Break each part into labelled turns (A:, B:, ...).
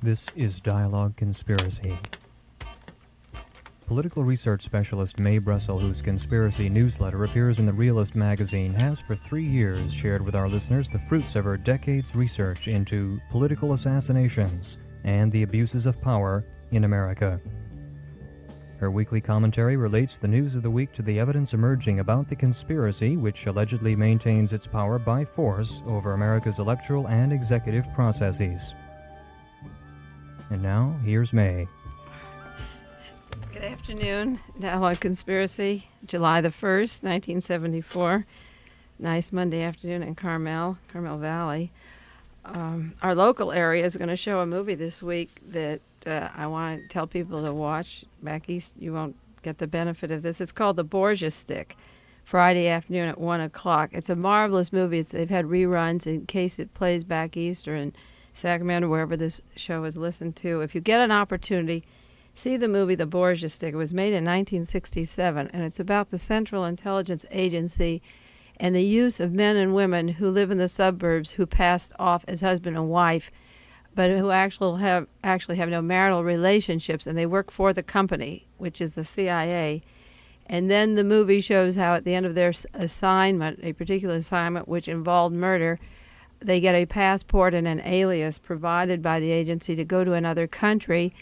A: This is Dialogue Conspiracy. Political research specialist Mae Brussell, whose conspiracy newsletter appears in the Realist magazine, has for 3 years shared with our listeners the fruits of her decades' research into political assassinations and the abuses of power in America. Her weekly commentary relates the news of the week to the evidence emerging about the conspiracy which allegedly maintains its power by force over America's electoral and executive processes. And now, here's Mae.
B: Good afternoon. Dialogue Conspiracy, July the 1st, 1974. Nice Monday afternoon in Carmel Valley. Our local area is going to show a movie this week that I want to tell people to watch. Back east, you won't get the benefit of this. It's called The Borgia Stick, Friday afternoon at 1 o'clock. It's a marvelous movie. They've had reruns in case it plays back east or in Sacramento, wherever this show is listened to. If you get an opportunity, see the movie The Borgia Stick. It was made in 1967, and it's about the Central Intelligence Agency and the use of men and women who live in the suburbs who passed off as husband and wife, but who actually have no marital relationships, and they work for the company, which is the CIA. And then the movie shows how at the end of their assignment, a particular assignment which involved murder, they get a passport and an alias provided by the agency to go to another country,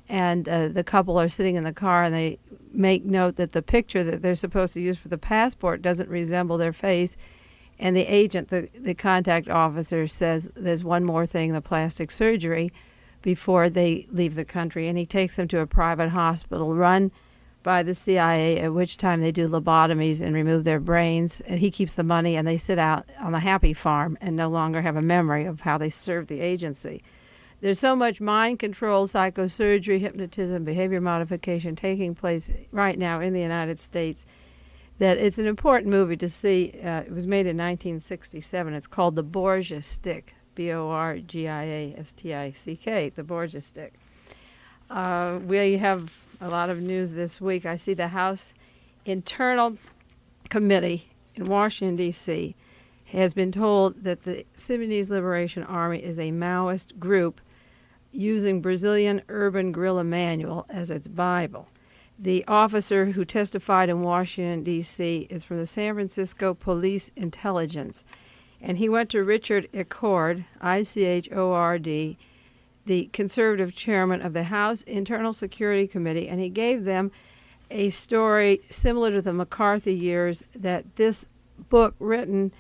B: and the couple are sitting in the car, and they make note that the picture that they're supposed to use for the passport doesn't resemble their face, and the agent, the contact officer, says there's one more thing, the plastic surgery, before they leave the country, and he takes them to a private hospital run by the CIA, at which time they do lobotomies and remove their brains, and he keeps the money, and they sit out on the happy farm and no longer have a memory of how they served the agency. There's so much mind control, psychosurgery, hypnotism, behavior modification taking place right now in the United States that it's an important movie to see. It was made in 1967. It's called The Borgia Stick, Borgiastick, The Borgia Stick. We have a lot of news this week. I see the House Internal Committee in Washington, D.C. has been told that the Symbionese Liberation Army is a Maoist group using Brazilian urban guerrilla manual as its Bible. The officer who testified in Washington, D.C. is from the San Francisco Police Intelligence, and he went to Richard Ichord, I-C-H-O-R-D, the conservative chairman of the House Internal Security Committee, and he gave them a story similar to the McCarthy years, that this book written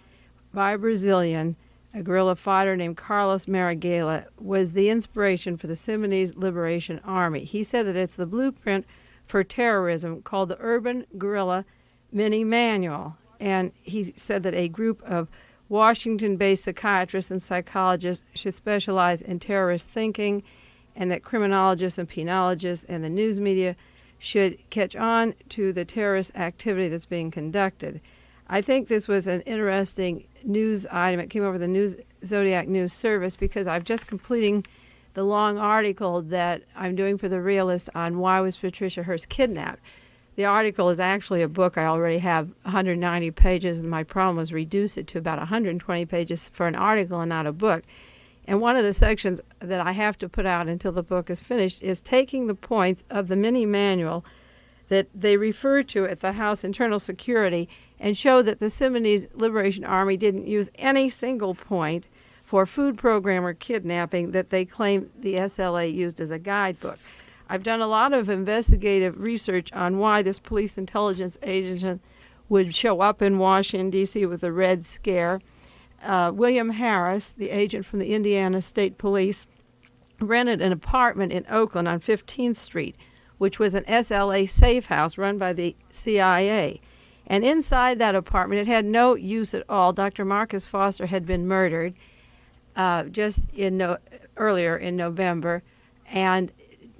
B: by a Brazilian, a guerrilla fighter named Carlos Marighella, was the inspiration for the Symbionese Liberation Army. He said that it's the blueprint for terrorism called the Urban Guerrilla Mini Manual, and he said that a group of Washington-based psychiatrists and psychologists should specialize in terrorist thinking, and that criminologists and penologists and the news media should catch on to the terrorist activity that's being conducted. I think this was an interesting news item. It came over the Zodiac News Service because I'm just completing the long article that I'm doing for the Realist on why was Patricia Hearst kidnapped. The article is actually a book. I already have 190 pages, and my problem was reduce it to about 120 pages for an article and not a book. And one of the sections that I have to put out until the book is finished is taking the points of the mini manual that they refer to at the House Internal Security and show that the Symbionese Liberation Army didn't use any single point for food program or kidnapping that they claim the SLA used as a guidebook. I've done a lot of investigative research on why this police intelligence agent would show up in Washington, D.C. with a Red Scare. William Harris, the agent from the Indiana State Police, rented an apartment in Oakland on 15th Street, which was an SLA safe house run by the CIA. And inside that apartment, it had no use at all. Dr. Marcus Foster had been murdered earlier in November, and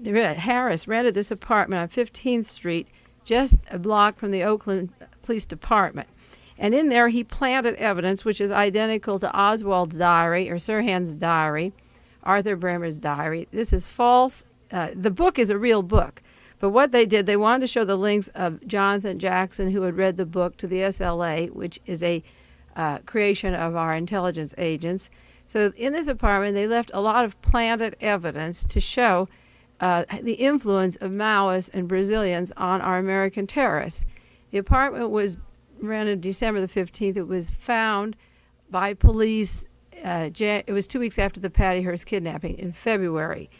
B: Harris rented this apartment on 15th Street, just a block from the Oakland Police Department. And in there, he planted evidence which is identical to Oswald's diary, or Sirhan's diary, Arthur Bremer's diary. This is false. The book is a real book. But what they did, they wanted to show the links of Jonathan Jackson, who had read the book, to the SLA, which is a creation of our intelligence agents. So in this apartment, they left a lot of planted evidence to show the influence of Maoists and Brazilians on our American terrorists. The apartment was rented December the 15th. It was found by police. It was 2 weeks after the Patty Hearst kidnapping in February.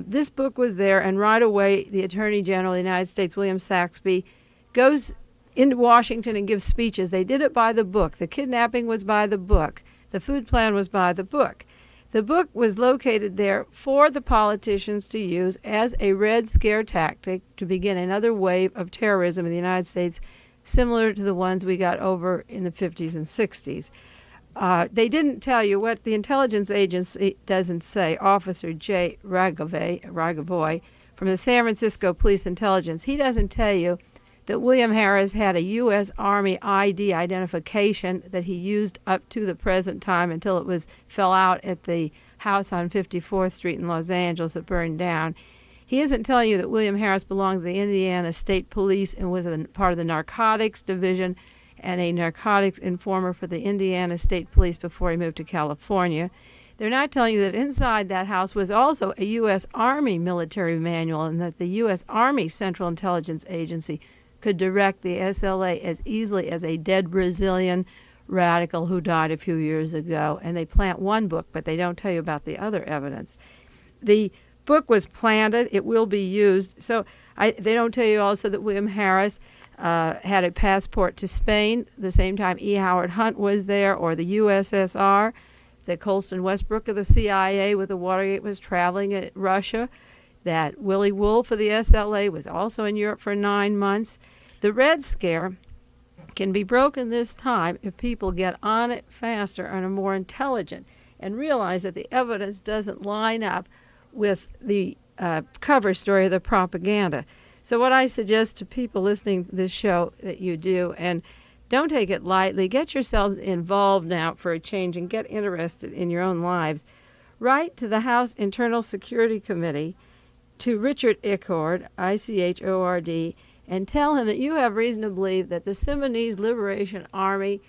B: This book was there, and right away, the Attorney General of the United States, William Saxby, goes into Washington and gives speeches. They did it by the book. The kidnapping was by the book. The food plan was by the book. The book was located there for the politicians to use as a Red Scare tactic to begin another wave of terrorism in the United States, similar to the ones we got over in the 50s and 60s. They didn't tell you what the intelligence agency doesn't say. Officer J. Ragavoy from the San Francisco Police Intelligence, he doesn't tell you that William Harris had a U.S. Army ID identification that he used up to the present time until it fell out at the house on 54th Street in Los Angeles that burned down. He isn't telling you that William Harris belonged to the Indiana State Police and was a part of the narcotics division and a narcotics informer for the Indiana State Police before he moved to California. They're not telling you that inside that house was also a U.S. Army military manual and that the U.S. Army Central Intelligence Agency could direct the SLA as easily as a dead Brazilian radical who died a few years ago. And they plant one book, but they don't tell you about the other evidence. The book was planted. It will be used. So they don't tell you also that William Harris had a passport to Spain the same time E. Howard Hunt was there, or the USSR, that Colston Westbrook of the CIA with the Watergate was traveling at Russia, that Willie Wolf of the SLA was also in Europe for 9 months. The Red Scare can be broken this time if people get on it faster and are more intelligent and realize that the evidence doesn't line up with the cover story of the propaganda. So what I suggest to people listening to this show that you do, and don't take it lightly, get yourselves involved now for a change and get interested in your own lives. Write to the House Internal Security Committee, to Richard Ichord, I-C-H-O-R-D, and tell him that you have reason to believe that the Symbionese Liberation Army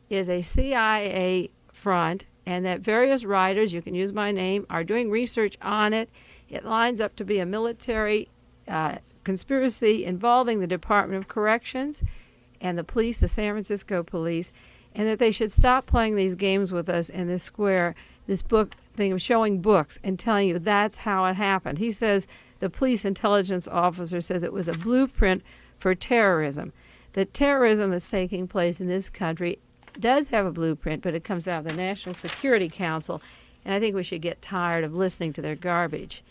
B: is a CIA front and that various writers, you can use my name, are doing research on it. It lines up to be a military conspiracy involving the Department of Corrections and the police, the San Francisco police, and that they should stop playing these games with us in this square, this book thing of showing books and telling you that's how it happened. He says the police intelligence officer says it was a blueprint for terrorism. The terrorism that's taking place in this country does have a blueprint, but it comes out of the National Security Council, and I think we should get tired of listening to their garbage.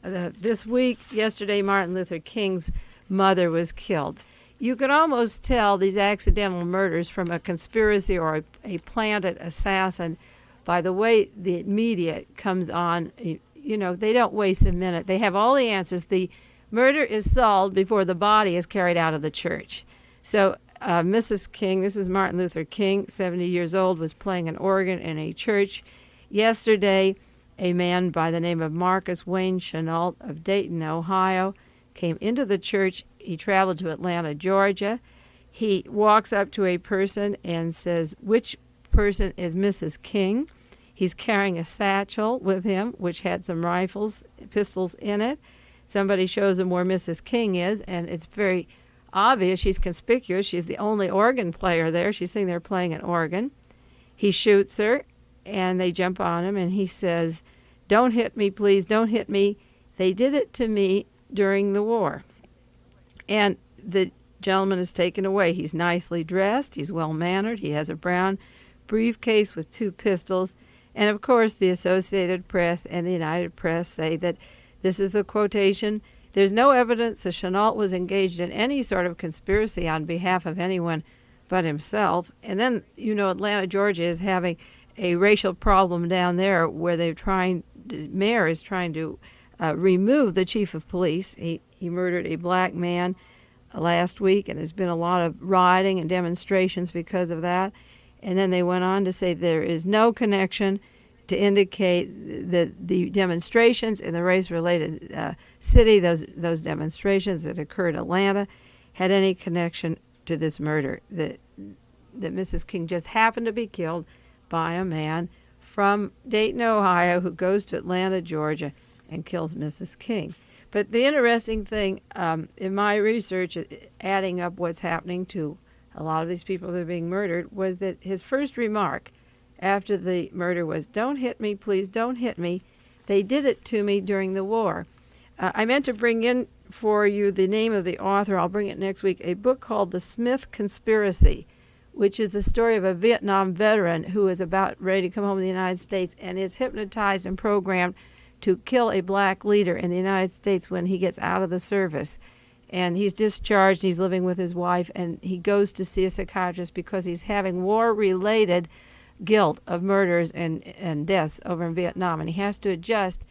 B: This week, yesterday, Martin Luther King's mother was killed. You can almost tell these accidental murders from a conspiracy or a planted assassin by the way the media comes on. You know, they don't waste a minute. They have all the answers. The murder is solved before the body is carried out of the church. So Mrs. King, this is Martin Luther King, 70 years old, was playing an organ in a church. Yesterday, a man by the name of Marcus Wayne Chenault of Dayton, Ohio, came into the church. He traveled to Atlanta, Georgia. He walks up to a person and says, "Which person is Mrs. King?" He's carrying a satchel with him, which had some pistols in it. Somebody shows him where Mrs. King is, and it's very obvious. She's conspicuous. She's the only organ player there. She's sitting there playing an organ. He shoots her, and they jump on him, and he says, "Don't hit me, please, don't hit me. They did it to me during the war." And the gentleman is taken away. He's nicely dressed. He's well-mannered. He has a brown briefcase with 2 pistols. And, of course, the Associated Press and the United Press say that this is the quotation, "There's no evidence that Chenault was engaged in any sort of conspiracy on behalf of anyone but himself." And then, you know, Atlanta, Georgia is having a racial problem down there where the mayor is trying to remove the chief of police. He murdered a black man last week, and there's been a lot of rioting and demonstrations because of that. And then they went on to say there is no connection to indicate that the demonstrations in the race-related city, those demonstrations that occurred in Atlanta, had any connection to this murder. That Mrs. King just happened to be killed by a man from Dayton, Ohio, who goes to Atlanta, Georgia, and kills Mrs. King. But the interesting thing in my research, adding up what's happening to a lot of these people that are being murdered, was that his first remark after the murder was, "Don't hit me, please, don't hit me. They did it to me during the war." I meant to bring in for you the name of the author. I'll bring it next week. A book called The Smith Conspiracy, which is the story of a Vietnam veteran who is about ready to come home to the United States and is hypnotized and programmed to kill a black leader in the United States when he gets out of the service. And he's discharged, he's living with his wife, and he goes to see a psychiatrist because he's having war-related guilt of murders and deaths over in Vietnam, and he has to adjust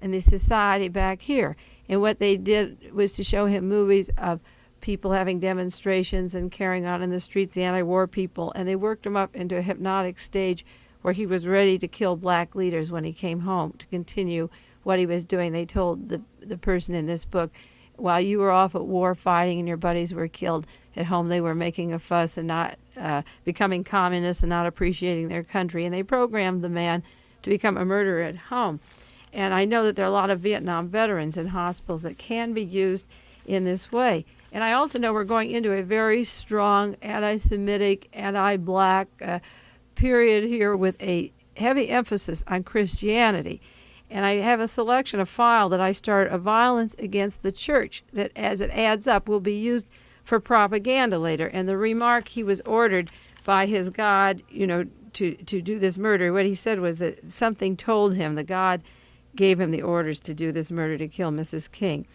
B: in the society back here. And what they did was to show him movies of people having demonstrations and carrying on in the streets, the anti-war people, and they worked him up into a hypnotic stage where he was ready to kill black leaders when he came home to continue what he was doing. They told the person in this book, while you were off at war fighting and your buddies were killed, at home they were making a fuss and not becoming communists and not appreciating their country. And they programmed the man to become a murderer at home. And I know that there are a lot of Vietnam veterans in hospitals that can be used in this way. And I also know we're going into a very strong anti-Semitic, anti-black period here with a heavy emphasis on Christianity. And I have a selection, a file that I started of violence against the church that, as it adds up, will be used for propaganda later. And the remark he was ordered by his God, to do this murder, what he said was that something told him, the God gave him the orders to do this murder, to kill Mrs. King.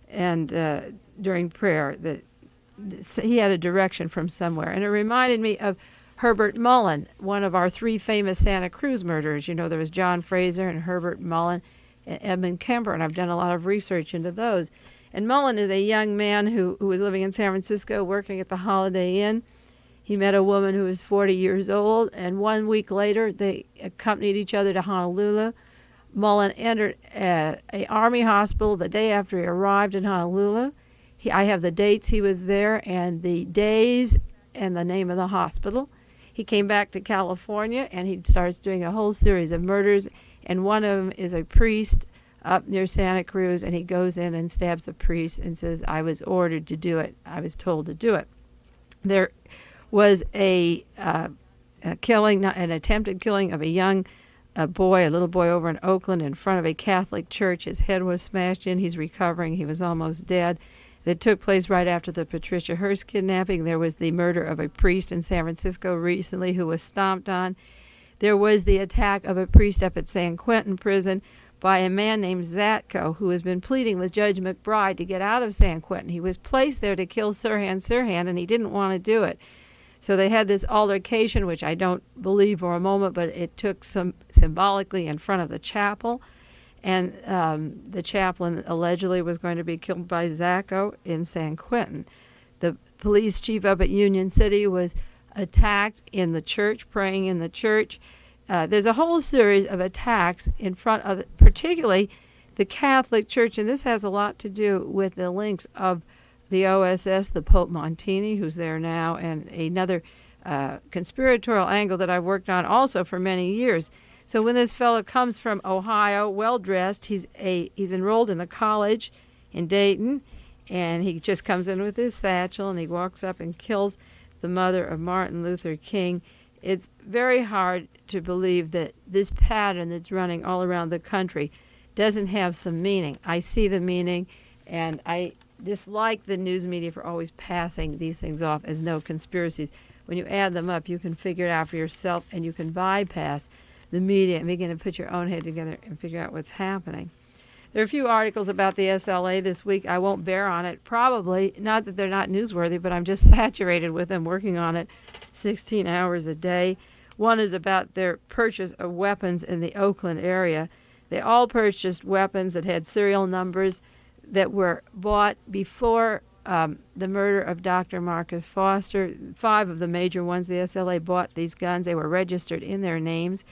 B: And during prayer, that he had a direction from somewhere. And it reminded me of Herbert Mullen, one of our three famous Santa Cruz murderers. There was John Fraser and Herbert Mullen and Edmund Kemper, and I've done a lot of research into those. And Mullen is a young man who was living in San Francisco working at the Holiday Inn. He met a woman who was 40 years old, and 1 week later they accompanied each other to Honolulu. Mullen entered an Army hospital the day after he arrived in Honolulu. I have the dates he was there and the days and the name of the hospital. He came back to California and he starts doing a whole series of murders, and one of them is a priest up near Santa Cruz, and he goes in and stabs the priest and says, "I was ordered to do it. I was told to do it." There was a killing, an attempted killing of a young boy, a little boy over in Oakland in front of a Catholic church. His head was smashed in. He's recovering. He was almost dead. That took place right after the Patricia Hearst kidnapping. There was the murder of a priest in San Francisco recently who was stomped on. There was the attack of a priest up at San Quentin prison by a man named Zatko, who has been pleading with Judge McBride to get out of San Quentin. He was placed there to kill Sirhan, and he didn't want to do it. So they had this altercation, which I don't believe for a moment, but it took some symbolically in front of the chapel. And the chaplain allegedly was going to be killed by Zacco in San Quentin. The police chief up at Union City was attacked in the church, praying in the church. There's a whole series of attacks in front of, particularly the Catholic Church, and this has a lot to do with the links of the OSS, the Pope Montini, who's there now, and another conspiratorial angle that I've worked on also for many years. So when this fellow comes from Ohio, well-dressed, he's enrolled in the college in Dayton, and he just comes in with his satchel, and he walks up and kills the mother of Martin Luther King. It's very hard to believe that this pattern that's running all around the country doesn't have some meaning. I see the meaning, and I dislike the news media for always passing these things off as no conspiracies. When you add them up, you can figure it out for yourself, and you can bypass the media and begin to put your own head together and figure out what's happening. There are a few articles about the SLA this week. I won't bear on it. Probably, not that they're not newsworthy, but I'm just saturated with them, working on it 16 hours a day. One is about their purchase of weapons in the Oakland area. They all purchased weapons that had serial numbers that were bought before the murder of Dr. Marcus Foster. 5 of the major ones, the SLA bought these guns. They were registered in their names.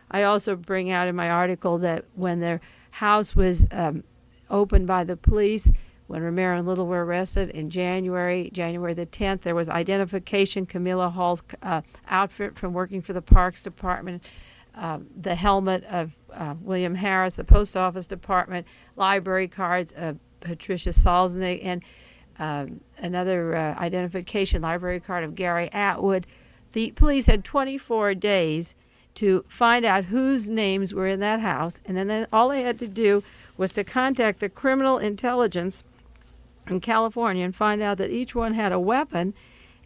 B: I also bring out in my article that when their house was opened by the police, when Romero and Little were arrested in January the 10th, there was identification, Camilla Hall's outfit from working for the Parks Department, the helmet of William Harris, the Post Office Department, library cards of Patricia Salznick, and another identification library card of Gary Atwood. The police had 24 days to find out whose names were in that house, and then all they had to do was to contact the criminal intelligence in California and find out that each one had a weapon,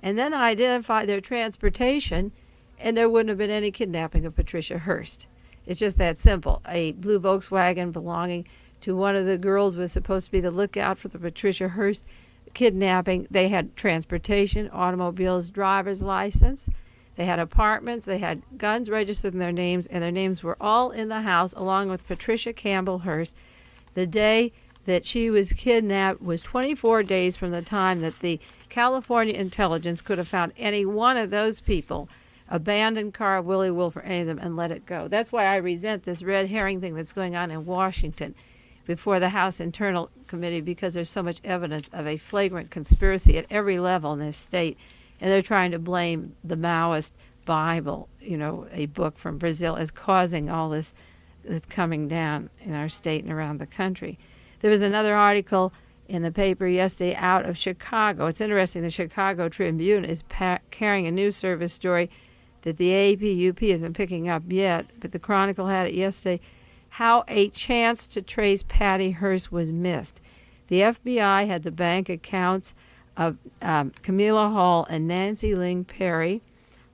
B: and then identify their transportation, and there wouldn't have been any kidnapping of Patricia Hearst. It's just that simple. A blue Volkswagen belonging to one of the girls was supposed to be the lookout for the Patricia Hearst kidnapping. They had transportation, automobiles, driver's license. They had apartments. They had guns registered in their names, and their names were all in the house along with Patricia Campbell Hearst. The day that she was kidnapped was 24 days from the time that the California intelligence could have found any one of those people, abandoned car of Willie Wolf or any of them, and let it go. That's why I resent this red herring thing that's going on in Washington before the House Internal Committee, because there's so much evidence of a flagrant conspiracy at every level in this state, and they're trying to blame the Maoist Bible, a book from Brazil, as causing all this that's coming down in our state and around the country. There was another article in the paper yesterday out of Chicago. It's interesting, the Chicago Tribune is carrying a news service story that the APUP isn't picking up yet, but the Chronicle had it yesterday, how a chance to trace Patty Hearst was missed. The FBI had the bank accounts of Camilla Hall and Nancy Ling Perry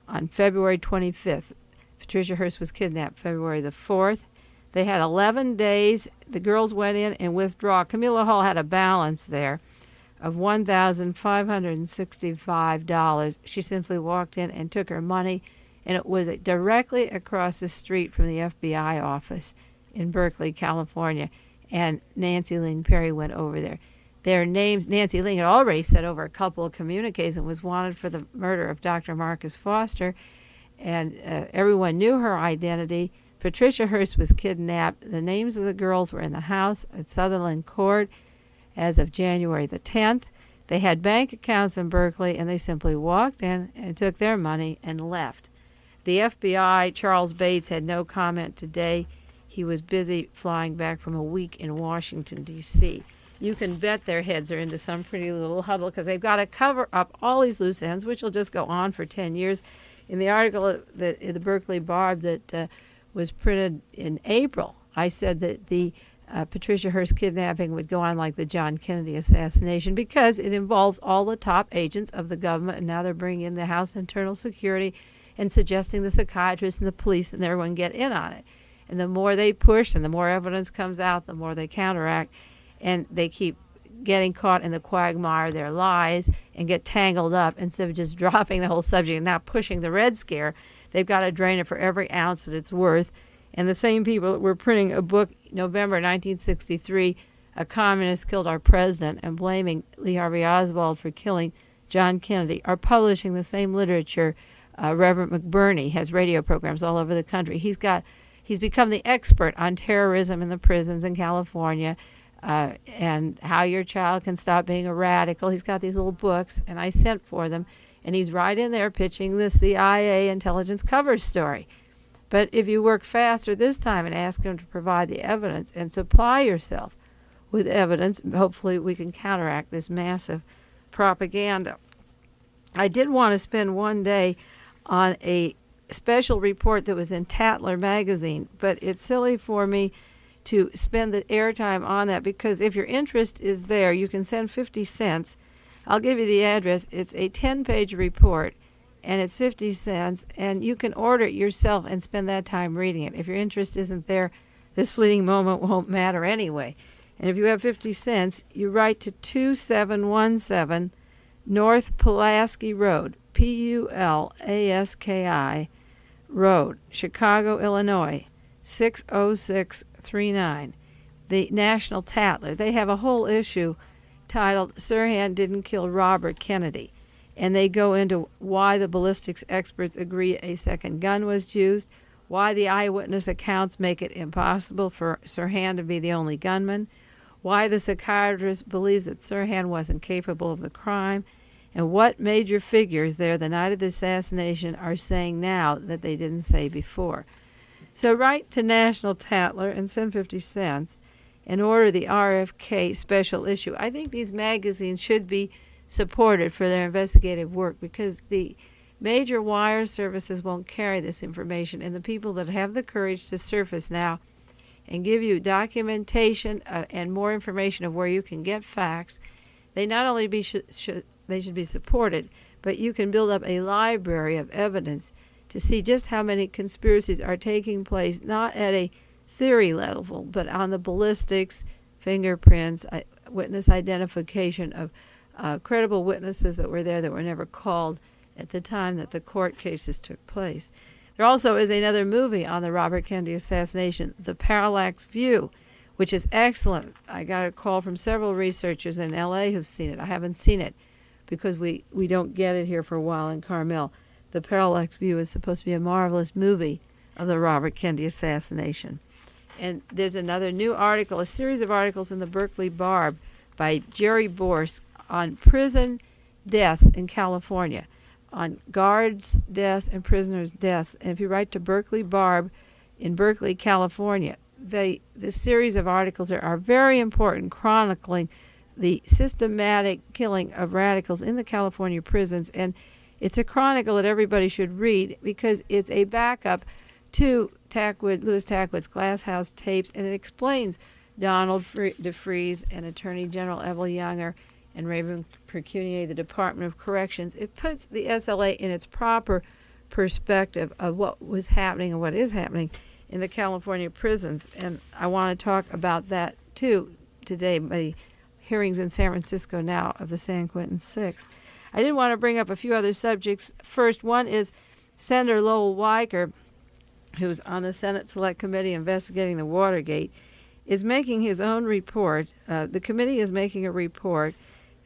B: on February 25th. Patricia Hearst was kidnapped February the 4th. They had 11 days. The girls went in and withdrew. Camilla Hall had a balance there of $1,565. She simply walked in and took her money, and it was directly across the street from the FBI office in Berkeley, California, and Nancy Ling Perry went over there. Their names, Nancy Ling had already sent over a couple of communiques and was wanted for the murder of Dr. Marcus Foster, and everyone knew her identity. Patricia Hearst was kidnapped. The names of the girls were in the house at Sutherland Court as of January the 10th. They had bank accounts in Berkeley, and they simply walked in and took their money and left. The FBI, Charles Bates, had no comment today. He was busy flying back from a week in Washington, D.C. You can bet their heads are into some pretty little huddle because they've got to cover up all these loose ends, which will just go on for 10 years. In the article that in the Berkeley Barb that was printed in April, I said that the Patricia Hearst kidnapping would go on like the John Kennedy assassination because it involves all the top agents of the government, and now they're bringing in the House Internal Security and suggesting the psychiatrists and the police and everyone get in on it. And the more they push and the more evidence comes out, the more they counteract, and they keep getting caught in the quagmire of their lies and get tangled up instead of just dropping the whole subject and not pushing the Red Scare. They've got to drain it for every ounce that it's worth. And the same people that were printing a book, November 1963, A Communist Killed Our President, and blaming Lee Harvey Oswald for killing John Kennedy, are publishing the same literature. Reverend McBurney has radio programs all over the country. He's become the expert on terrorism in the prisons in California, and how your child can stop being a radical. He's got these little books, and I sent for them, and he's right in there pitching the CIA intelligence cover story. But if you work faster this time and ask him to provide the evidence and supply yourself with evidence, hopefully we can counteract this massive propaganda. I did want to spend one day on a special report that was in Tatler magazine, but it's silly for me to spend the airtime on that because if your interest is there, you can send 50 cents. I'll give you the address. It's a 10-page report, and it's 50 cents, and you can order it yourself and spend that time reading it. If your interest isn't there, this fleeting moment won't matter anyway. And if you have 50 cents, you write to 2717 North Pulaski Road, Pulaski Road, Chicago, Illinois, 60639. The National Tatler. They have a whole issue titled Sirhan Didn't Kill Robert Kennedy. And they go into why the ballistics experts agree a second gun was used, why the eyewitness accounts make it impossible for Sirhan to be the only gunman, why the psychiatrist believes that Sirhan wasn't capable of the crime, and what major figures there the night of the assassination are saying now that they didn't say before. So write to National Tatler and send 50 cents and order the RFK special issue. I think these magazines should be supported for their investigative work because the major wire services won't carry this information, and the people that have the courage to surface now and give you documentation and more information of where you can get facts, they not only they should be supported, but you can build up a library of evidence to see just how many conspiracies are taking place, not at a theory level, but on the ballistics, fingerprints, witness identification of credible witnesses that were there that were never called at the time that the court cases took place. There also is another movie on the Robert Kennedy assassination, The Parallax View, which is excellent. I got a call from several researchers in L.A. who've seen it. I haven't seen it because we don't get it here for a while in Carmel. The Parallax View is supposed to be a marvelous movie of the Robert Kennedy assassination. And there's another new article, a series of articles in the Berkeley Barb by Jerry Borst on prison deaths in California, on guards' deaths and prisoners' deaths. And if you write to Berkeley Barb in Berkeley, California, this series of articles are very important, chronicling the systematic killing of radicals in the California prisons. And it's a chronicle that everybody should read because it's a backup to Louis Tackwood's Glass House tapes, and it explains Donald DeFreeze and Attorney General Evel Younger and Raymond Precunier, the Department of Corrections. It puts the SLA in its proper perspective of what was happening and what is happening in the California prisons. And I want to talk about that too today, my hearings in San Francisco now of the San Quentin Six. I did want to bring up a few other subjects. First, one is Senator Lowell Weicker, who's on the Senate Select Committee investigating the Watergate, is making his own report. The committee is making a report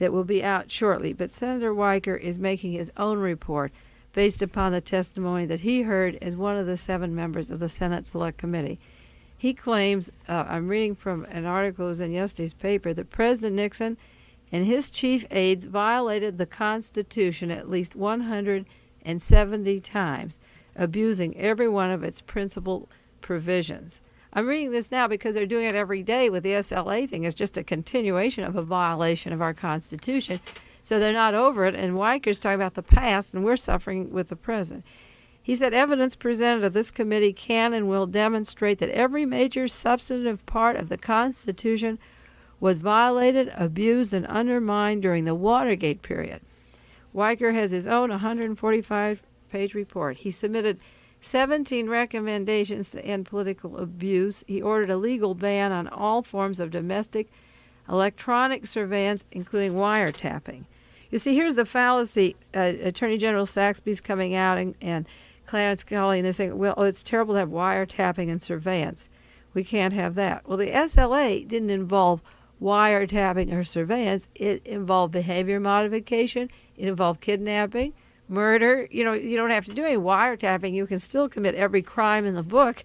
B: that will be out shortly, but Senator Weicker is making his own report based upon the testimony that he heard as one of the 7 members of the Senate Select Committee. He claims, I'm reading from an article that was in yesterday's paper, that President Nixon and his chief aides violated the Constitution at least 170 times, abusing every one of its principal provisions. I'm reading this now because they're doing it every day with the SLA thing. It's just a continuation of a violation of our Constitution. So they're not over it, and Weicker's talking about the past, and we're suffering with the present. He said evidence presented at this committee can and will demonstrate that every major substantive part of the Constitution was violated, abused, and undermined during the Watergate period. Weicker has his own 145-page report. He submitted 17 recommendations to end political abuse. He ordered a legal ban on all forms of domestic electronic surveillance, including wiretapping. You see, here's the fallacy. Attorney General Saxby's coming out and Clarence Kelley, and they're saying, well, it's terrible to have wiretapping and surveillance. We can't have that. Well, the SLA didn't involve wiretapping or surveillance. It involved behavior modification. It involved kidnapping, murder. You know, you don't have to do any wiretapping. You can still commit every crime in the book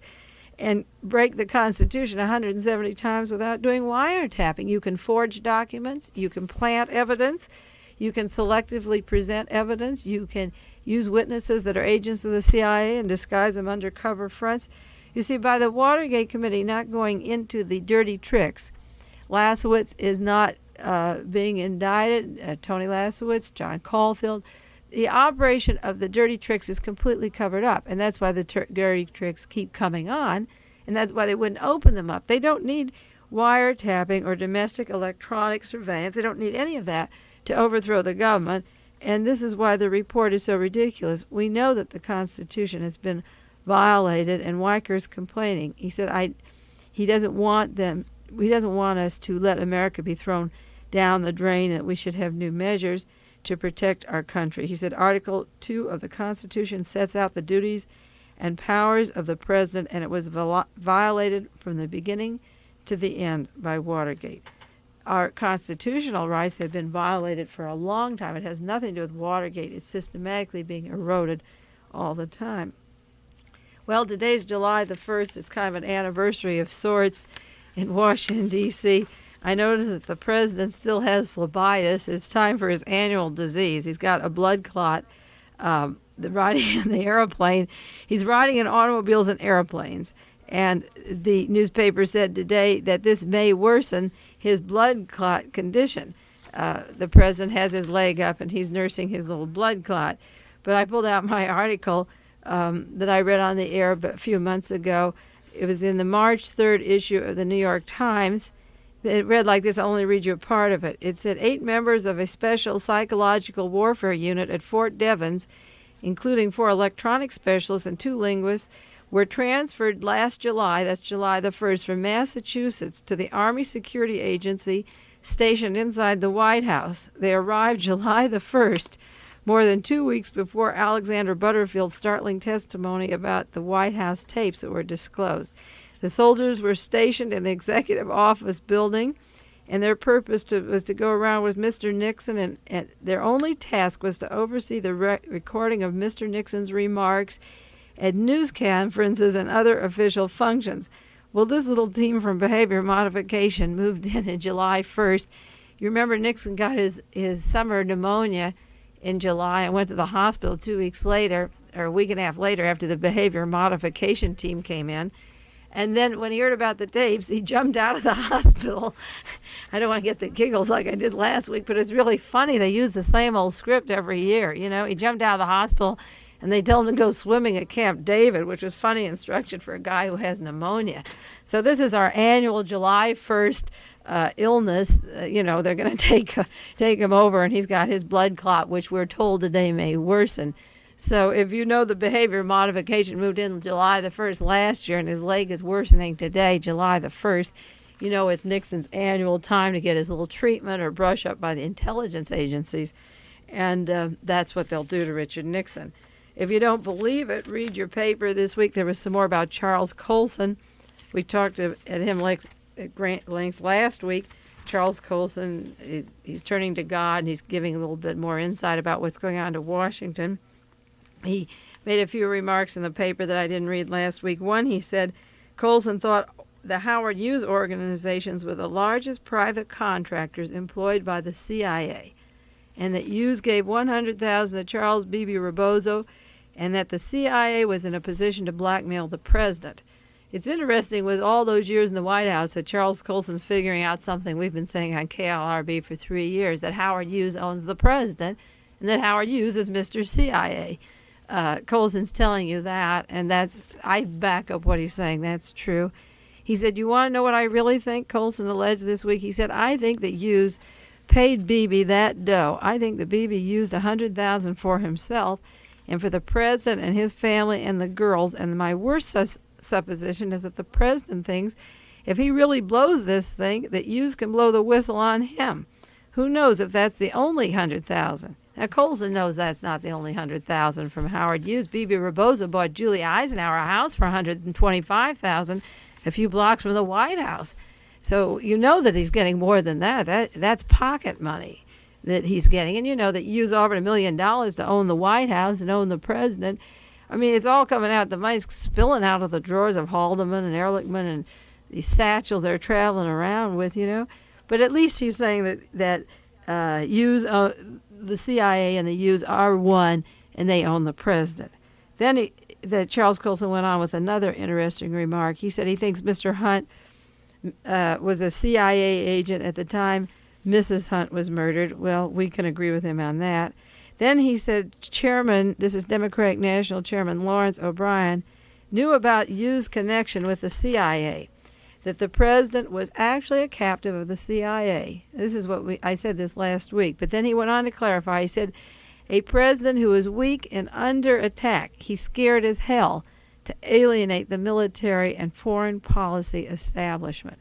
B: and break the Constitution 170 times without doing wiretapping. You can forge documents. You can plant evidence. You can selectively present evidence. You can use witnesses that are agents of the CIA and disguise them under cover fronts. You see, by the Watergate Committee not going into the dirty tricks, Lasowitz is not being indicted, Tony Lasowitz, John Caulfield. The operation of the dirty tricks is completely covered up, and that's why the dirty tricks keep coming on, and that's why they wouldn't open them up. They don't need wiretapping or domestic electronic surveillance. They don't need any of that to overthrow the government, and this is why the report is so ridiculous. We know that the Constitution has been violated, and Weicker's complaining. He said he doesn't want us to let America be thrown down the drain, that we should have new measures to protect our country. He said Article 2 of the Constitution sets out the duties and powers of the president, and it was violated from the beginning to the end by Watergate. Our constitutional rights have been violated for a long time. It has nothing to do with Watergate. It's systematically being eroded all the time. Well, today's July the 1st. It's kind of an anniversary of sorts in Washington, D.C. I noticed that the president still has phlebitis. It's time for his annual disease. He's got a blood clot the riding in the airplane. He's riding in automobiles and airplanes. And the newspaper said today that this may worsen his blood clot condition. The president has his leg up and he's nursing his little blood clot. But I pulled out my article that I read on the air a few months ago. It was in the March 3rd issue of the New York Times. It read like this. I'll only read you a part of it. It said 8 members of a special psychological warfare unit at Fort Devens, including 4 electronic specialists and 2 linguists, were transferred last July, that's July the 1st, from Massachusetts to the Army Security Agency stationed inside the White House. They arrived July the 1st, more than 2 weeks before Alexander Butterfield's startling testimony about the White House tapes that were disclosed. The soldiers were stationed in the executive office building, and their purpose was to go around with Mr. Nixon, and their only task was to oversee the recording of Mr. Nixon's remarks at news conferences and other official functions. Well, this little team from Behavior Modification moved in July 1st. You remember Nixon got his summer pneumonia in July and went to the hospital 2 weeks later, or a week and a half later, after the Behavior Modification team came in. And then when he heard about the tapes, he jumped out of the hospital. I don't want to get the giggles like I did last week, but it's really funny. They use the same old script every year. You know, he jumped out of the hospital, and they told him to go swimming at Camp David, which was funny instruction for a guy who has pneumonia. So this is our annual July 1st illness. They're going to take him over, and he's got his blood clot, which we're told today may worsen. So if you know the Behavior Modification moved in July the 1st last year and his leg is worsening today, July the 1st, you know it's Nixon's annual time to get his little treatment or brush up by the intelligence agencies. And that's what they'll do to Richard Nixon. If you don't believe it, read your paper this week. There was some more about Charles Colson. We talked at him at great length last week. Charles Colson, he's turning to God, and he's giving a little bit more insight about what's going on to Washington. He made a few remarks in the paper that I didn't read last week. One, he said Colson thought the Howard Hughes organizations were the largest private contractors employed by the CIA, and that Hughes gave $100,000 to Charles Beebe Rebozo, and that the CIA was in a position to blackmail the president. It's interesting with all those years in the White House that Charles Colson's figuring out something we've been saying on KLRB for 3 years, that Howard Hughes owns the president, and that Howard Hughes is Mr. CIA. Colson's telling you that, and I back up what he's saying. That's true. He said, you want to know what I really think? Colson alleged this week. He said, I think that Hughes paid Beebe that dough. I think that Beebe used $100,000 for himself and for the president and his family and the girls. And my worst supposition is that the president thinks if he really blows this thing, that Hughes can blow the whistle on him. Who knows if that's the only $100,000? Now, Colson knows that's not the only $100,000 from Howard Hughes. Beebe Rebozo bought Julie Eisenhower a house for $125,000 a few blocks from the White House. So you know that he's getting more than that. That's pocket money that he's getting. And you know that Hughes offered $1 million to own the White House and own the president. I mean, it's all coming out. The money's spilling out of the drawers of Haldeman and Ehrlichman and these satchels they're traveling around with, But at least he's saying that Hughes, the CIA and the Hughes are one, and they own the president. Then Charles Colson went on with another interesting remark. He said he thinks Mr. Hunt was a CIA agent at the time Mrs. Hunt was murdered. Well, we can agree with him on that. Then he said this is Democratic National Chairman Lawrence O'Brien, knew about Hughes' connection with the CIA, that the president was actually a captive of the CIA. This is what I said this last week. But then he went on to clarify. He said, a president who is weak and under attack, he's scared as hell to alienate the military and foreign policy establishment.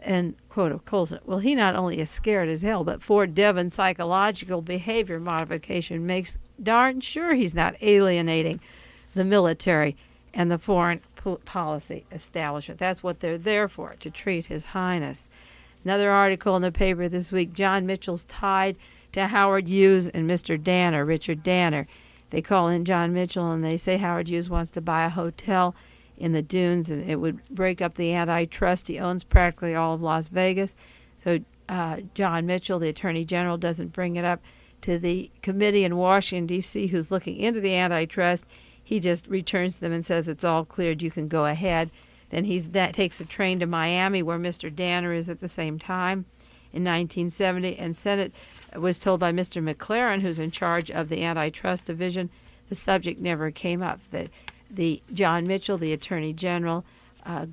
B: And quote of Colson, well, he not only is scared as hell, but Fort Devens psychological behavior modification makes darn sure he's not alienating the military and the foreign policy establishment. That's what they're there for, to treat His Highness. Another article in the paper this week, John Mitchell's tied to Howard Hughes and Mr. Danner, Richard Danner. They call in John Mitchell and they say Howard Hughes wants to buy a hotel in the dunes and it would break up the antitrust. He owns practically all of Las Vegas. So John Mitchell, the Attorney General, doesn't bring it up. to the committee in Washington, D.C., who's looking into the antitrust. He just returns to them and says it's all cleared, you can go ahead. Then takes a train to Miami, where Mr. Danner is at the same time in 1970, and Senate was told by Mr. McLaren, who's in charge of the antitrust division, the subject never came up. The John Mitchell, the Attorney General,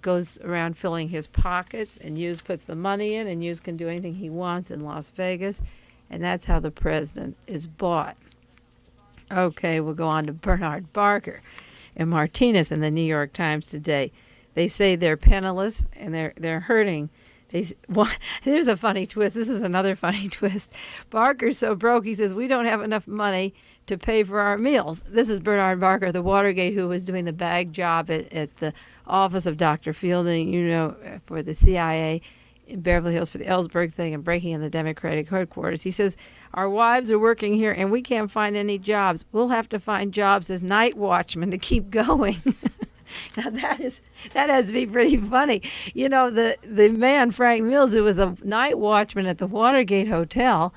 B: goes around filling his pockets, and Hughes puts the money in, and Hughes can do anything he wants in Las Vegas, and that's how the president is bought. Okay, we'll go on to Bernard Barker and Martinez in the New York Times today. They say they're penniless and they're hurting. There's a funny twist. This is another funny twist. Barker's so broke, he says, we don't have enough money to pay for our meals. This is Bernard Barker, the Watergate, who was doing the bag job at the office of Dr. Fielding, for the CIA in Beverly Hills for the Ellsberg thing and breaking in the Democratic headquarters. He says, our wives are working here and we can't find any jobs. We'll have to find jobs as night watchmen to keep going. Now that has to be pretty funny. The man, Frank Mills, who was a night watchman at the Watergate Hotel,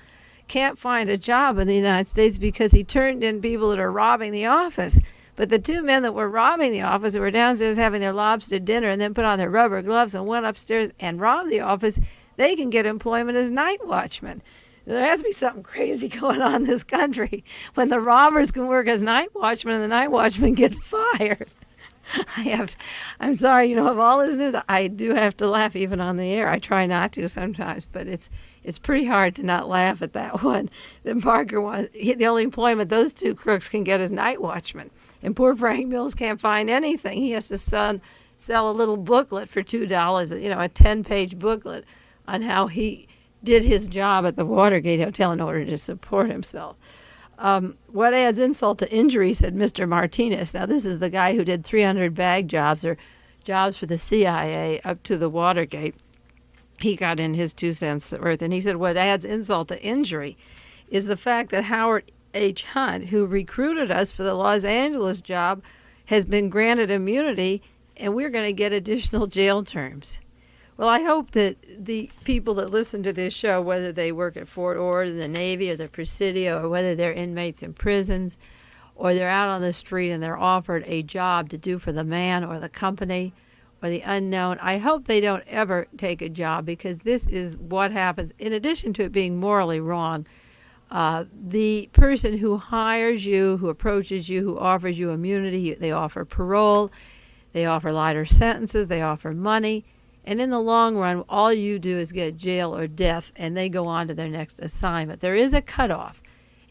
B: can't find a job in the United States because he turned in people that are robbing the office. But the two men that were robbing the office, who were downstairs having their lobster dinner and then put on their rubber gloves and went upstairs and robbed the office, they can get employment as night watchmen. There has to be something crazy going on in this country when the robbers can work as night watchmen and the night watchmen get fired. I'm sorry, of all this news, I do have to laugh even on the air. I try not to sometimes, but it's pretty hard to not laugh at that one. Then Parker the only employment those two crooks can get is night watchmen. And poor Frank Mills can't find anything. He has to sell a little booklet for $2, a 10-page booklet on how he did his job at the Watergate Hotel in order to support himself. What adds insult to injury, said Mr. Martinez. Now, this is the guy who did 300 bag jobs or jobs for the CIA up to the Watergate. He got in his 2 cents worth, and he said what adds insult to injury is the fact that Howard H. Hunt, who recruited us for the Los Angeles job, has been granted immunity, and we're going to get additional jail terms. Well, I hope that the people that listen to this show, whether they work at Fort Ord, the Navy, or the Presidio, or whether they're inmates in prisons, or they're out on the street and they're offered a job to do for the man or the company or the unknown, I hope they don't ever take a job, because this is what happens. In addition to it being morally wrong, the person who hires you, who approaches you, who offers you immunity, they offer parole, they offer lighter sentences, they offer money. And in the long run, all you do is get jail or death, and they go on to their next assignment. There is a cutoff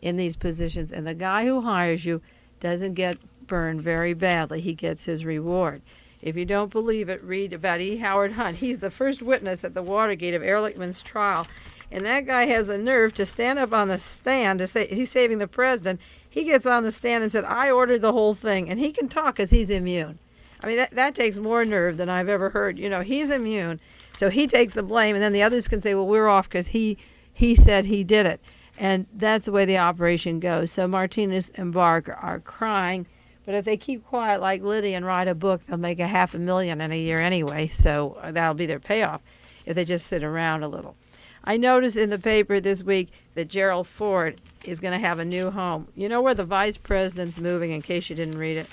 B: in these positions, and the guy who hires you doesn't get burned very badly. He gets his reward. If you don't believe it, read about E. Howard Hunt. He's the first witness at the Watergate of Ehrlichman's trial. And that guy has the nerve to stand up on the stand to say he's saving the president. He gets on the stand and said, I ordered the whole thing. And he can talk because he's immune. I mean, that takes more nerve than I've ever heard. He's immune, so he takes the blame, and then the others can say, well, we're off because he said he did it. And that's the way the operation goes. So Martinez and Barker are crying, but if they keep quiet like Liddy and write a book, they'll make $500,000 in a year anyway, so that'll be their payoff if they just sit around a little. I noticed in the paper this week that Gerald Ford is going to have a new home. You know where the vice president's moving, in case you didn't read it?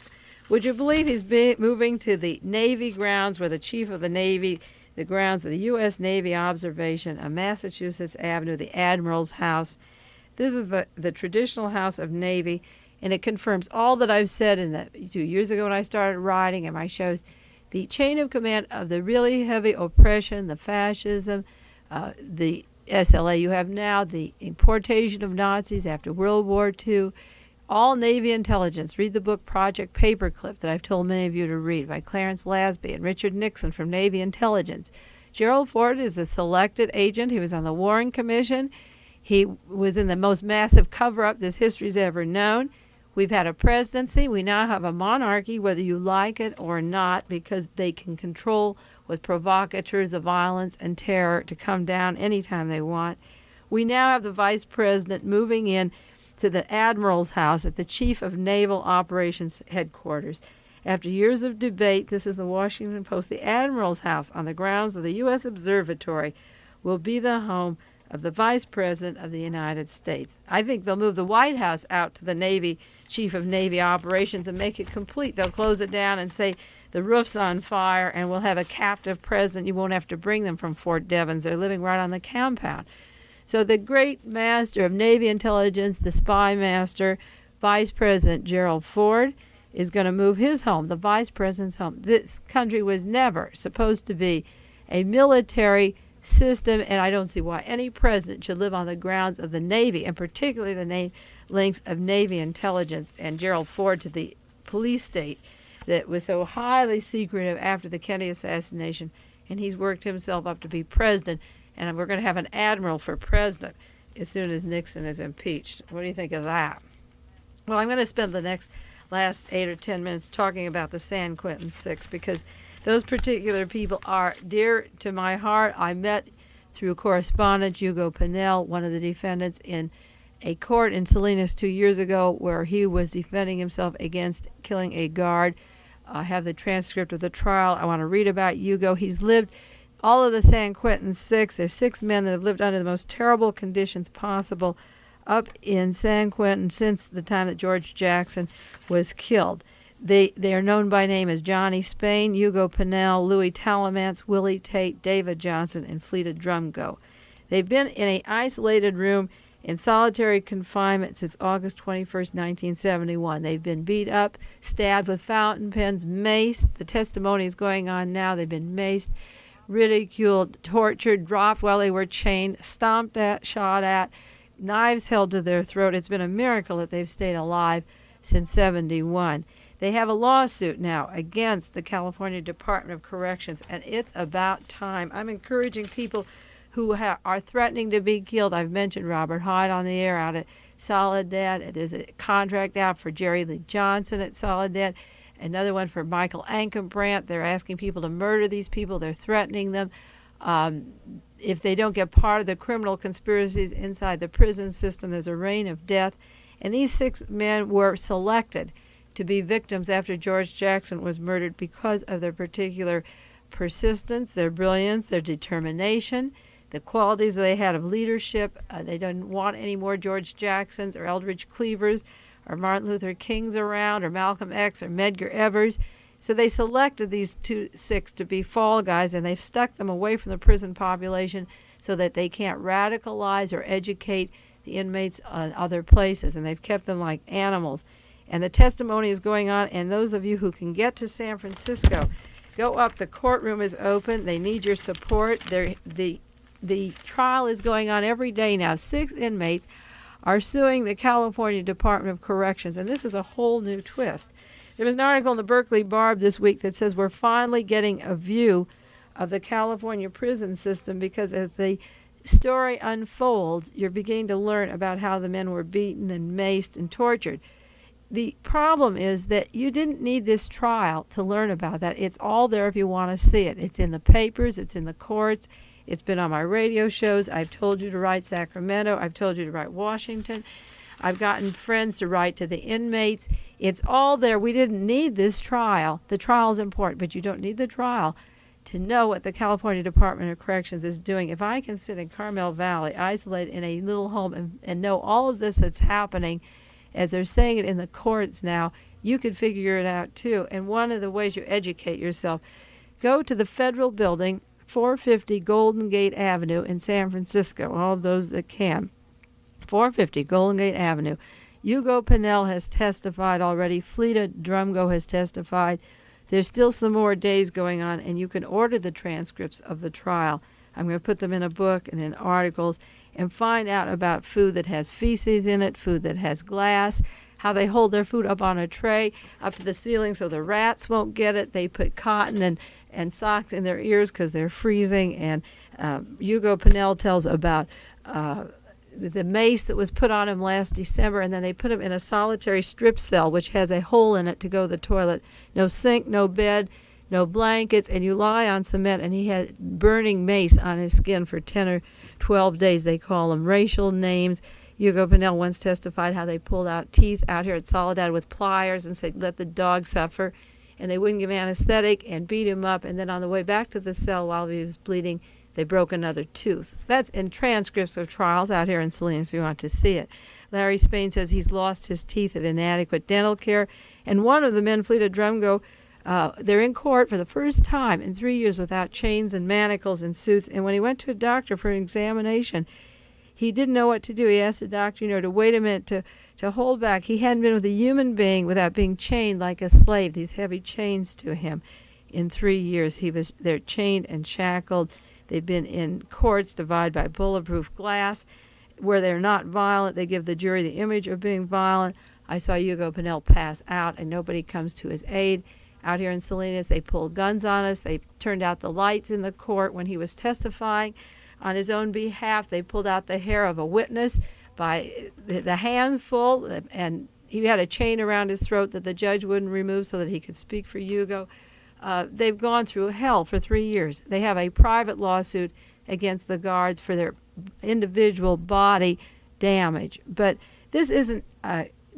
B: Would you believe he's moving to the Navy grounds, where the chief of the Navy, the grounds of the U.S. Navy Observation on Massachusetts Avenue, the Admiral's House. This is the traditional house of Navy, and it confirms all that I've said 2 years ago when I started writing in my shows. The chain of command of the really heavy oppression, the fascism, the SLA you have now, the importation of Nazis after World War II, all Navy intelligence. Read the book Project Paperclip that I've told many of you to read by Clarence Lasby and Richard Nixon from Navy Intelligence. Gerald Ford is a selected agent. He was on the Warren Commission. He was in the most massive cover-up this history's ever known. We've had a presidency. We now have a monarchy, whether you like it or not, because they can control with provocateurs of violence and terror to come down anytime they want. We now have the vice president moving in to the Admiral's house at the Chief of Naval Operations Headquarters. After years of debate, this is the Washington Post, the Admiral's house on the grounds of the U.S. Observatory will be the home of the Vice President of the United States. I think they'll move the White House out to the Navy Chief of Navy Operations and make it complete. They'll close it down and say the roof's on fire and we'll have a captive president. You won't have to bring them from Fort Devens. They're living right on the compound. So the great master of Navy intelligence, the spy master, Vice President Gerald Ford, is going to move his home, the Vice President's home. This country was never supposed to be a military system, and I don't see why any president should live on the grounds of the Navy, and particularly the links of Navy intelligence and Gerald Ford to the police state that was so highly secretive after the Kennedy assassination, and he's worked himself up to be president, and we're going to have an admiral for president as soon as Nixon is impeached. What do you think of that? Well, I'm going to spend the last 8 or 10 minutes talking about the San Quentin Six because those particular people are dear to my heart. I met through correspondence Hugo Pinell, one of the defendants, in a court in Salinas 2 years ago where he was defending himself against killing a guard. I have the transcript of the trial. I want to read about Hugo. He's lived all of the San Quentin Six. There's 6 men that have lived under the most terrible conditions possible up in San Quentin since the time that George Jackson was killed. They are known by name as Johnny Spain, Hugo Pinell, Louis Talamance, Willie Tate, David Johnson, and Fleta Drumgo. They've been in an isolated room in solitary confinement since August 21st, 1971. They've been beat up, stabbed with fountain pens, maced. The testimony is going on now. They've been maced, ridiculed, tortured, dropped while they were chained, stomped at, shot at, knives held to their throat. It's been a miracle that they've stayed alive since 71. They have a lawsuit now against the California Department of Corrections, and it's about time. I'm encouraging people who are threatening to be killed. I've mentioned Robert Hyde on the air out at Soledad. There's a contract out for Jerry Lee Johnson at Soledad, another one for Michael Ankenbrandt. They're asking people to murder these people. They're threatening them. If they don't get part of the criminal conspiracies inside the prison system, there's a reign of death. And these 6 men were selected to be victims after George Jackson was murdered because of their particular persistence, their brilliance, their determination, the qualities they had of leadership. They didn't want any more George Jacksons or Eldridge Cleavers or Martin Luther Kings around or Malcolm X or Medgar Evers. So they selected these 6 to be fall guys, and they've stuck them away from the prison population so that they can't radicalize or educate the inmates on other places, and they've kept them like animals. And the testimony is going on, and those of you who can get to San Francisco, go up. The courtroom is open. They need your support. The trial is going on every day now. 6 inmates are suing the California Department of Corrections, and this is a whole new twist. There was an article in the Berkeley Barb this week that says we're finally getting a view of the California prison system because as the story unfolds, you're beginning to learn about how the men were beaten and maced and tortured. The problem is that you didn't need this trial to learn about that. It's all there if you want to see it. It's in the papers. It's in the courts. It's been on my radio shows. I've told you to write Sacramento. I've told you to write Washington. I've gotten friends to write to the inmates. It's all there. We didn't need this trial. The trial is important, but you don't need the trial to know what the California Department of Corrections is doing. If I can sit in Carmel Valley, isolated in a little home, and know all of this that's happening, as they're saying it in the courts now, you could figure it out too. And one of the ways you educate yourself, go to the federal building, 450 Golden Gate Avenue in San Francisco, all of those that can. 450 Golden Gate Avenue. Hugo Pinell has testified already. Fleta Drumgo has testified. There's still some more days going on, and you can order the transcripts of the trial. I'm going to put them in a book and in articles and find out about food that has feces in it, food that has glass, how they hold their food up on a tray up to the ceiling so the rats won't get it. They put cotton and socks in their ears because they're freezing. And Hugo Pinell tells about the mace that was put on him last December, and then they put him in a solitary strip cell which has a hole in it to go to the toilet. No sink, no bed, no blankets, and you lie on cement, and he had burning mace on his skin for 10 or 12 days. They call them racial names. Hugo Pinell once testified how they pulled out teeth out here at Soledad with pliers and said, let the dog suffer, and they wouldn't give him anesthetic and beat him up, and then on the way back to the cell while he was bleeding, they broke another tooth. That's in transcripts of trials out here in Salinas if you want to see it. Larry Spain says he's lost his teeth of inadequate dental care. And one of the men, Fleta Drumgo, they're in court for the first time in 3 years without chains and manacles and suits. And when he went to a doctor for an examination, he didn't know what to do. He asked the doctor, to wait a minute, to hold back. He hadn't been with a human being without being chained like a slave, these heavy chains to him. In 3 years, they're chained and shackled. They've been in courts divided by bulletproof glass, where they're not violent. They give the jury the image of being violent. I saw Hugo Pinell pass out, and nobody comes to his aid. Out here in Salinas, they pulled guns on us. They turned out the lights in the court when he was testifying on his own behalf. They pulled out the hair of a witness by the handful, and he had a chain around his throat that the judge wouldn't remove so that he could speak for Hugo. They've gone through hell for 3 years. They have a private lawsuit against the guards for their individual body damage. But this isn't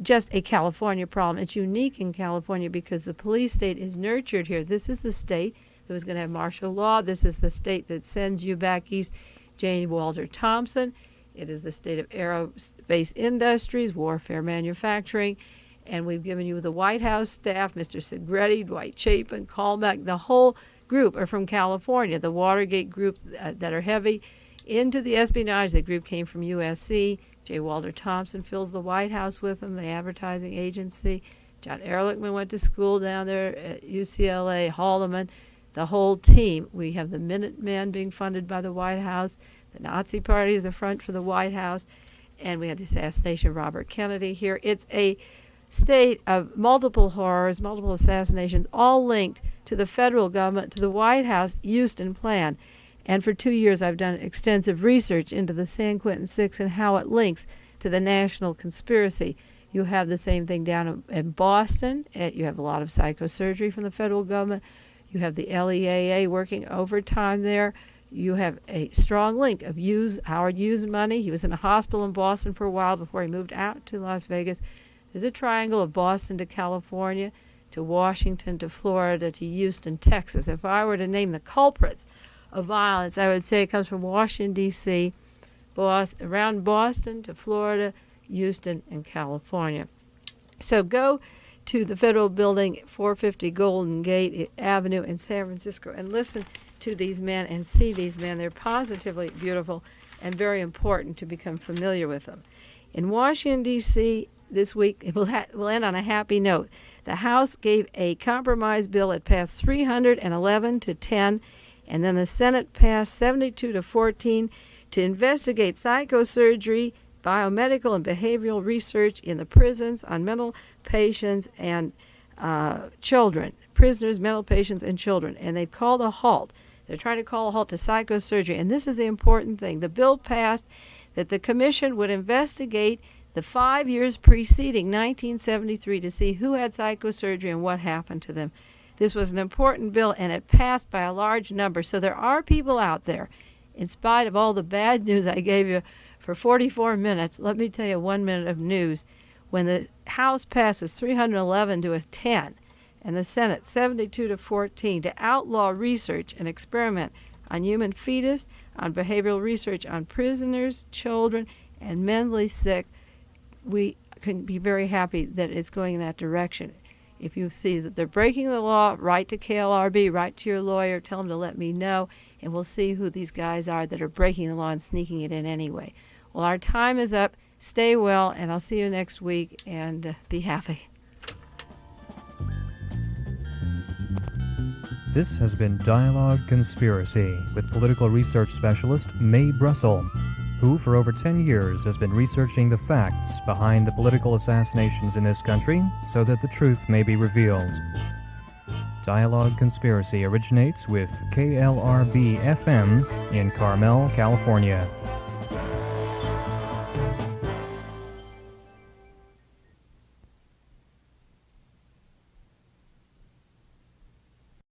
B: just a California problem. It's unique in California because the police state is nurtured here. This is the state that was going to have martial law. This is the state that sends you back east, Jane Walter Thompson. It is the state of aerospace industries, warfare manufacturing. And we've given you the White House staff, Mr. Segretti, Dwight Chapin, Callback. The whole group are from California. The Watergate group that are heavy into the espionage. The group came from USC. J. Walter Thompson fills the White House with them, the advertising agency. John Ehrlichman went to school down there at UCLA, Haldeman, the whole team. We have the Minutemen being funded by the White House. The Nazi Party is the front for the White House. And we had the assassination of Robert Kennedy here. It's a state of multiple horrors, multiple assassinations, all linked to the federal government, to the White House Houston plan. And for 2 years, I've done extensive research into the San Quentin Six and how it links to the national conspiracy. You have the same thing down in Boston. You have a lot of psychosurgery from the federal government. You have the LEAA working overtime there. You have a strong link of Howard Hughes money. He was in a hospital in Boston for a while before he moved out to Las Vegas. There's a triangle of Boston to California, to Washington, to Florida, to Houston, Texas. If I were to name the culprits of violence, I would say it comes from Washington, D.C., around Boston to Florida, Houston, and California. So go to the federal building, 450 Golden Gate Avenue in San Francisco, and listen to these men and see these men. They're positively beautiful and very important to become familiar with them. In Washington, D.C., this week, it will end on a happy note. The House gave a compromise bill. It passed 311 to 10, and then the Senate passed 72 to 14 to investigate psychosurgery, biomedical and behavioral research in the prisons on mental patients and children, prisoners, mental patients, and children. And they've called a halt. They're trying to call a halt to psychosurgery. And this is the important thing. The bill passed that the commission would investigate the 5 years preceding 1973 to see who had psychosurgery and what happened to them. This was an important bill, and it passed by a large number. So there are people out there, in spite of all the bad news I gave you for 44 minutes. Let me tell you 1 minute of news. When the House passes 311 to a 10, and the Senate 72 to 14 to outlaw research and experiment on human fetus, on behavioral research on prisoners, children, and mentally sick, we can be very happy that it's going in that direction. If you see that they're breaking the law, write to KLRB, write to your lawyer, tell them to let me know, and we'll see who these guys are that are breaking the law and sneaking it in anyway. Well, our time is up. Stay well, and I'll see you next week, and be happy.
A: This has been Dialogue Conspiracy with political research specialist Mae Brussell, who for over 10 years has been researching the facts behind the political assassinations in this country so that the truth may be revealed. Dialogue Conspiracy originates with KLRB-FM in Carmel, California.